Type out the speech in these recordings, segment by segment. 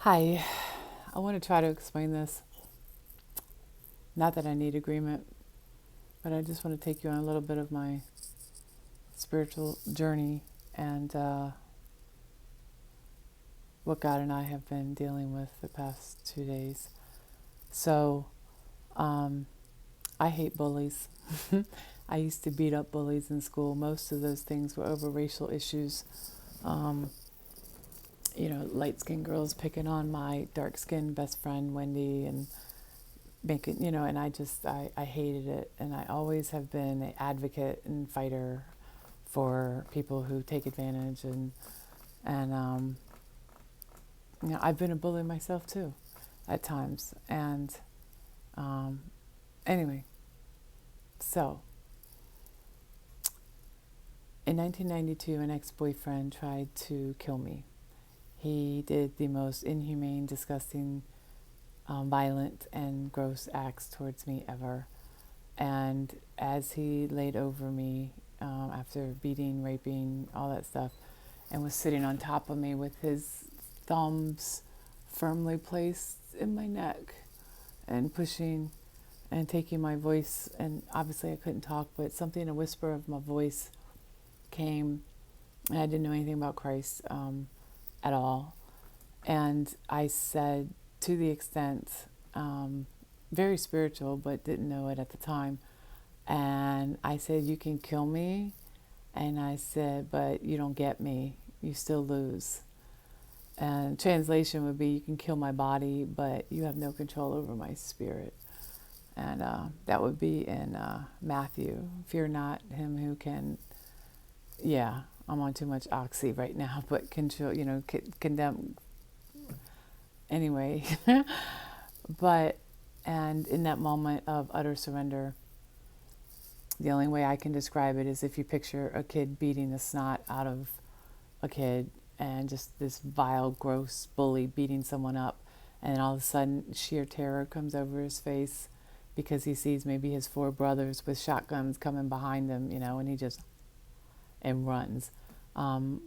Hi, I want to try to explain this. Not that I need agreement, but I just want to take you on a little bit of my spiritual journey and what God and I have been dealing with the past 2 days. So, um, I hate bullies. I used to beat up bullies in school. Most of those things were over racial issues. Um, Light skinned girls picking on my dark skinned best friend, Wendy, and making, and I hated it. And I always have been an advocate and fighter for people who take advantage. And I've been a bully myself too at times. And um, anyway, so in 1992, an ex-boyfriend tried to kill me. He did the most inhumane, disgusting, violent, and gross acts towards me ever. And as he laid over me after beating, raping, all that stuff, and was sitting on top of me with his thumbs firmly placed in my neck and pushing and taking my voice. And obviously, I couldn't talk, but something, a whisper of my voice came. And I didn't know anything about Christ at all. And I said, to the extent, very spiritual, but didn't know it at the time. And I said, "You can kill me." And I said, "But you don't get me. You still lose." And translation would be, "You can kill my body, but you have no control over my spirit." And that would be in Matthew. "Fear not him who can," yeah, I'm on too much oxy right now, but control, condemn. Anyway, but, and in that moment of utter surrender, the only way I can describe it is if you picture a kid beating the snot out of a kid, and just this vile, gross bully beating someone up, and then all of a sudden sheer terror comes over his face because he sees maybe his four brothers with shotguns coming behind him, and he just and runs.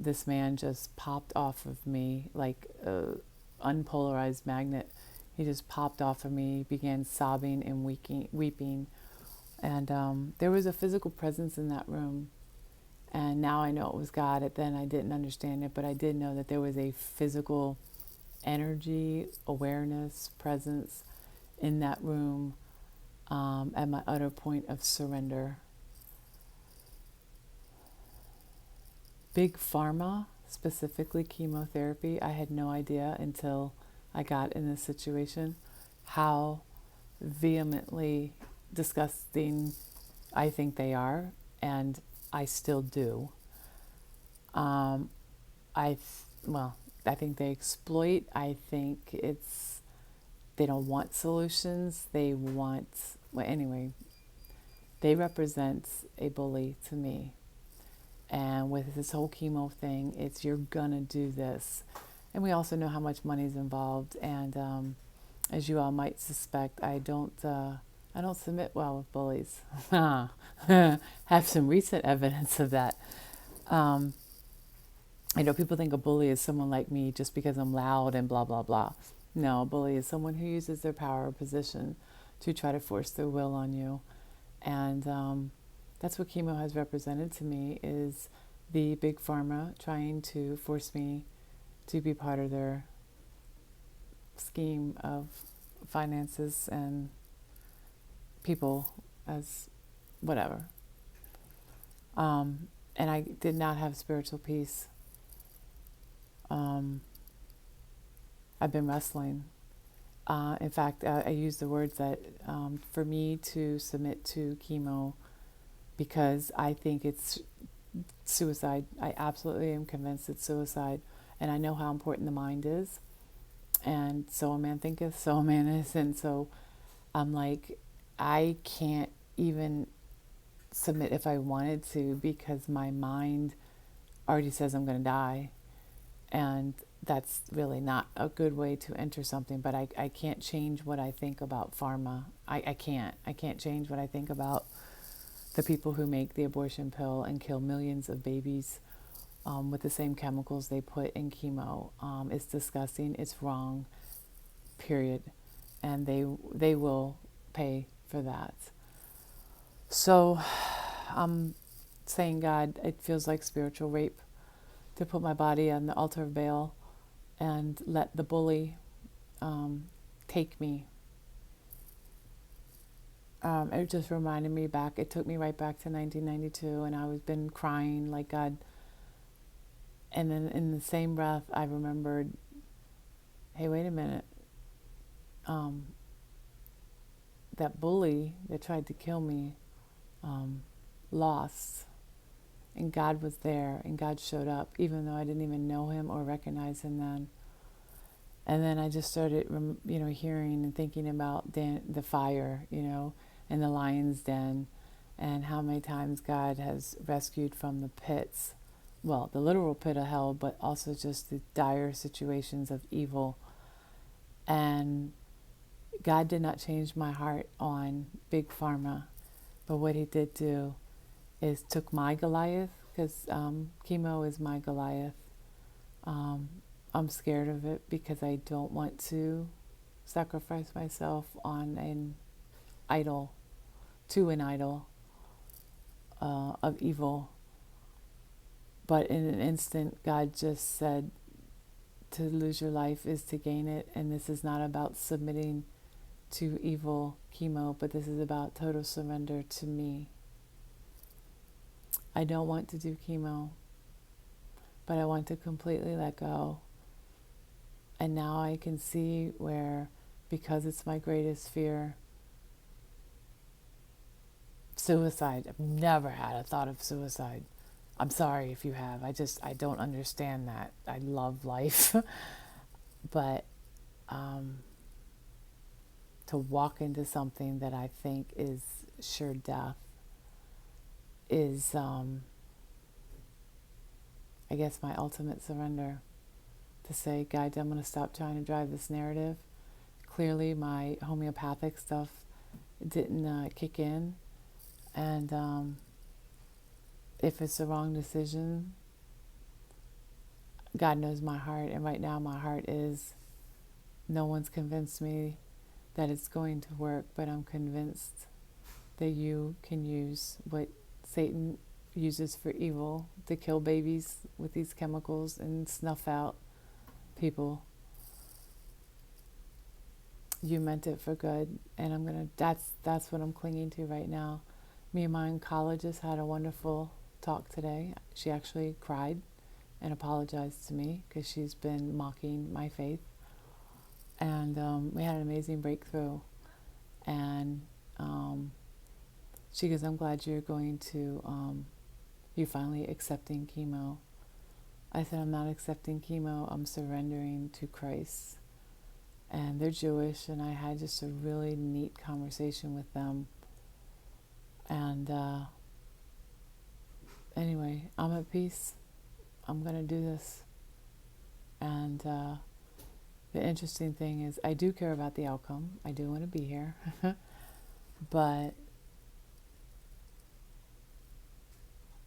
This man just popped off of me like a unpolarized magnet. He just popped off of me, began sobbing and weeping. And there was a physical presence in that room. And now I know it was God. Then I didn't understand it, but I did know that there was a physical energy, awareness, presence in that room at my utter point of surrender. Big pharma, specifically chemotherapy, I had no idea until I got in this situation how vehemently disgusting I think they are, and I still do. Um, I, well, I think they exploit. I think they don't want solutions. They want, well, anyway, they represent a bully to me. And with this whole chemo thing, it's you're gonna do this. And we also know how much money is involved. And as you all might suspect, I don't submit well with bullies. Have some recent evidence of that. Um, I know people think a bully is someone like me just because I'm loud and blah, blah, blah. No, a bully is someone who uses their power or position to try to force their will on you. And that's what chemo has represented to me, is the big pharma trying to force me to be part of their scheme of finances and people as whatever. And I did not have spiritual peace. Um, I've been wrestling. In fact, I use the words that for me to submit to chemo, because I think it's suicide. I absolutely am convinced it's suicide. And I know how important the mind is. And so a man thinketh, so a man is. And so I'm like, I can't even submit if I wanted to, because my mind already says I'm going to die. And that's really not a good way to enter something. But I can't change what I think about pharma. I can't. I can't change what I think about the people who make the abortion pill and kill millions of babies, with the same chemicals they put in chemo. It's disgusting. It's wrong. Period. And they will pay for that. So I'm saying, God, it feels like spiritual rape to put my body on the altar of Baal and let the bully take me. It just reminded me back. It took me right back to 1992, and I was been crying like, God. And then in the same breath, I remembered, hey, wait a minute. That bully that tried to kill me lost, and God was there, and God showed up, even though I didn't even know him or recognize him then. And then I just started, hearing and thinking about the fire, and the lion's den, and how many times God has rescued from the pits, well, the literal pit of hell, but also just the dire situations of evil. And God did not change my heart on Big Pharma, but what he did do is took my Goliath, because chemo is my Goliath. I'm scared of it because I don't want to sacrifice myself on an idol, to an idol of evil. But in an instant, God just said, to lose your life is to gain it, and this is not about submitting to evil chemo, but this is about total surrender to me. I don't want to do chemo, but I want to completely let go. And now I can see where, because it's my greatest fear, suicide. I've never had a thought of suicide. I'm sorry if you have. I don't understand that. I love life. But to walk into something that I think is sure death is, I guess, my ultimate surrender. To say, God, I'm going to stop trying to drive this narrative. Clearly, my homeopathic stuff didn't kick in. And if it's the wrong decision, God knows my heart. And right now, my heart is, no one's convinced me that it's going to work, but I'm convinced that you can use what Satan uses for evil to kill babies with these chemicals and snuff out people. You meant it for good, and that's what I'm clinging to right now. Me and my oncologist had a wonderful talk today. She actually cried and apologized to me because she's been mocking my faith. And we had an amazing breakthrough. And she goes, I'm glad you're finally accepting chemo. I said, I'm not accepting chemo. I'm surrendering to Christ. And they're Jewish, and I had just a really neat conversation with them. And anyway, I'm at peace. I'm going to do this. And the interesting thing is, I do care about the outcome. I do want to be here. But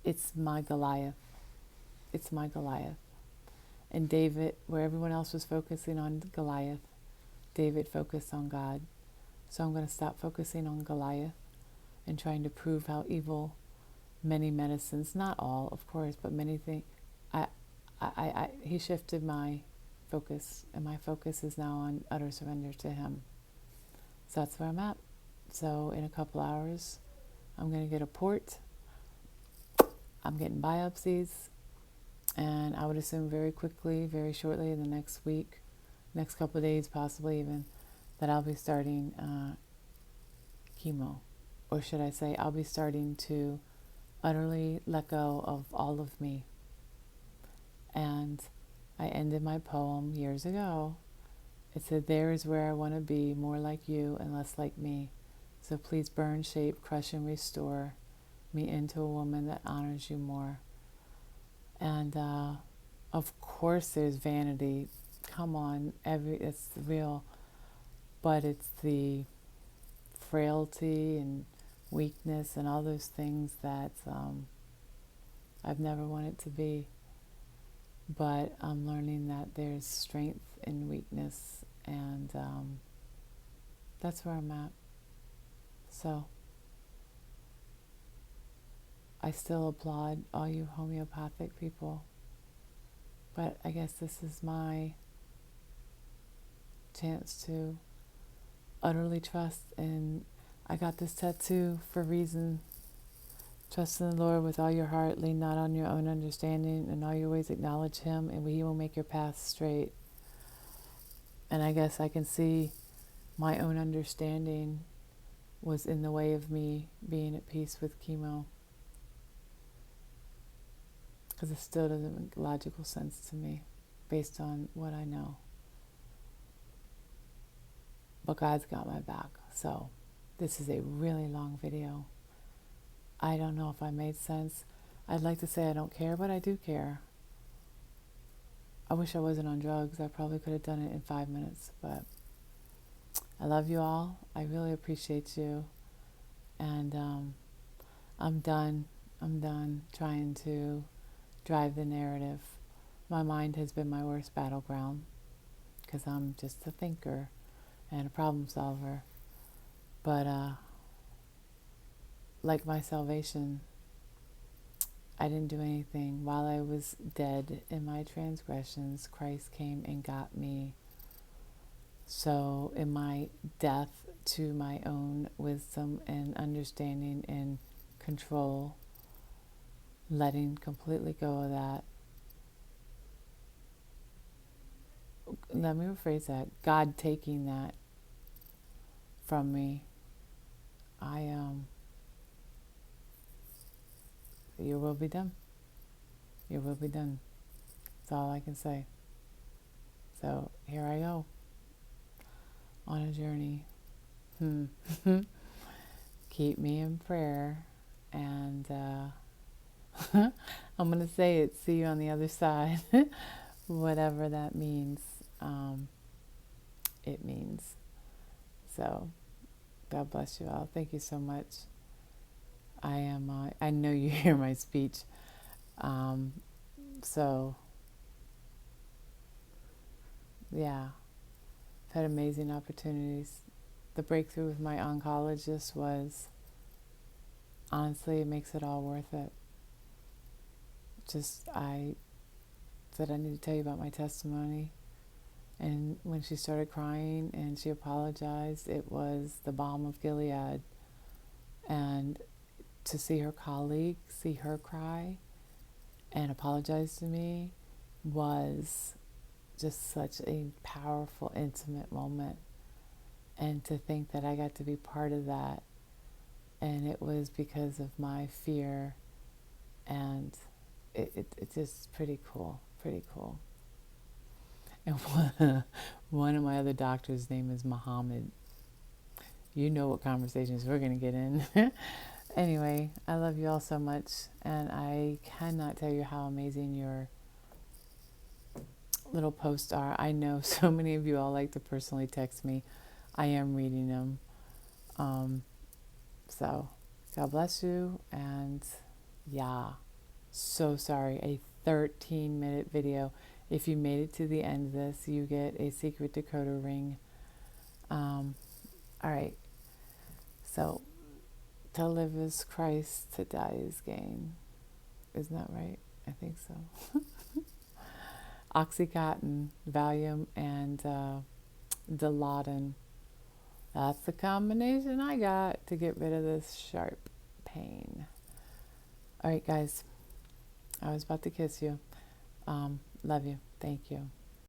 it's my Goliath. It's my Goliath. And David, where everyone else was focusing on Goliath, David focused on God. So I'm going to stop focusing on Goliath and trying to prove how evil many medicines, not all, of course, but many things. He shifted my focus, and my focus is now on utter surrender to him. So that's where I'm at. So in a couple hours, I'm going to get a port. I'm getting biopsies, and I would assume very quickly, very shortly, in the next week, next couple of days, possibly even, that I'll be starting chemo. Or should I say, I'll be starting to utterly let go of all of me. And I ended my poem years ago. It said, there is where I want to be, more like you and less like me. So please burn, shape, crush, and restore me into a woman that honors you more. And of course there's vanity. Come on, it's real. But it's the frailty and weakness and all those things that I've never wanted to be. but I'm learning that there's strength in weakness, and that's where I'm at. So I still applaud all you homeopathic people, but I guess this is my chance to utterly trust. And I got this tattoo for a reason. Trust in the Lord with all your heart, lean not on your own understanding, in all your ways acknowledge Him, and He will make your path straight. And I guess I can see my own understanding was in the way of me being at peace with chemo, because it still doesn't make logical sense to me based on what I know. But God's got my back. So this is a really long video. I don't know if I made sense. I'd like to say I don't care, but I do care. I wish I wasn't on drugs. I probably could have done it in 5 minutes, but I love you all. I really appreciate you. And I'm done. I'm done trying to drive the narrative. My mind has been my worst battleground because I'm just a thinker and a problem solver. But like my salvation, I didn't do anything. While I was dead in my transgressions, Christ came and got me. So in my death to my own wisdom and understanding and control, letting completely go of that. Let me rephrase that. God taking that from me. Your will be done. Your will be done. That's all I can say. So here I go on a journey. Keep me in prayer, and I'm going to say it. See you on the other side. Whatever that means, it means. So God bless you all. Thank you so much. I know you hear my speech. So yeah, I've had amazing opportunities. The breakthrough with my oncologist was, honestly, it makes it all worth it. I said I need to tell you about my testimony. And when she started crying and she apologized, it was the balm of Gilead. And to see her colleague, see her cry and apologize to me was just such a powerful, intimate moment. And to think that I got to be part of that, and it was because of my fear, and it's just pretty cool. And one of my other doctors' name is Muhammad. You know what conversations we're going to get in. Anyway, I love you all so much, and I cannot tell you how amazing your little posts are. I know so many of you all like to personally text me. I am reading them. So, God bless you, and yeah, so sorry. A 13-minute video. If you made it to the end of this, you get a secret decoder ring. All right. So, to live is Christ, to die is gain. Isn't that right? I think so. Oxycontin, Valium, and Dilaudid. That's the combination I got to get rid of this sharp pain. All right, guys. I was about to kiss you. Love you. Thank you.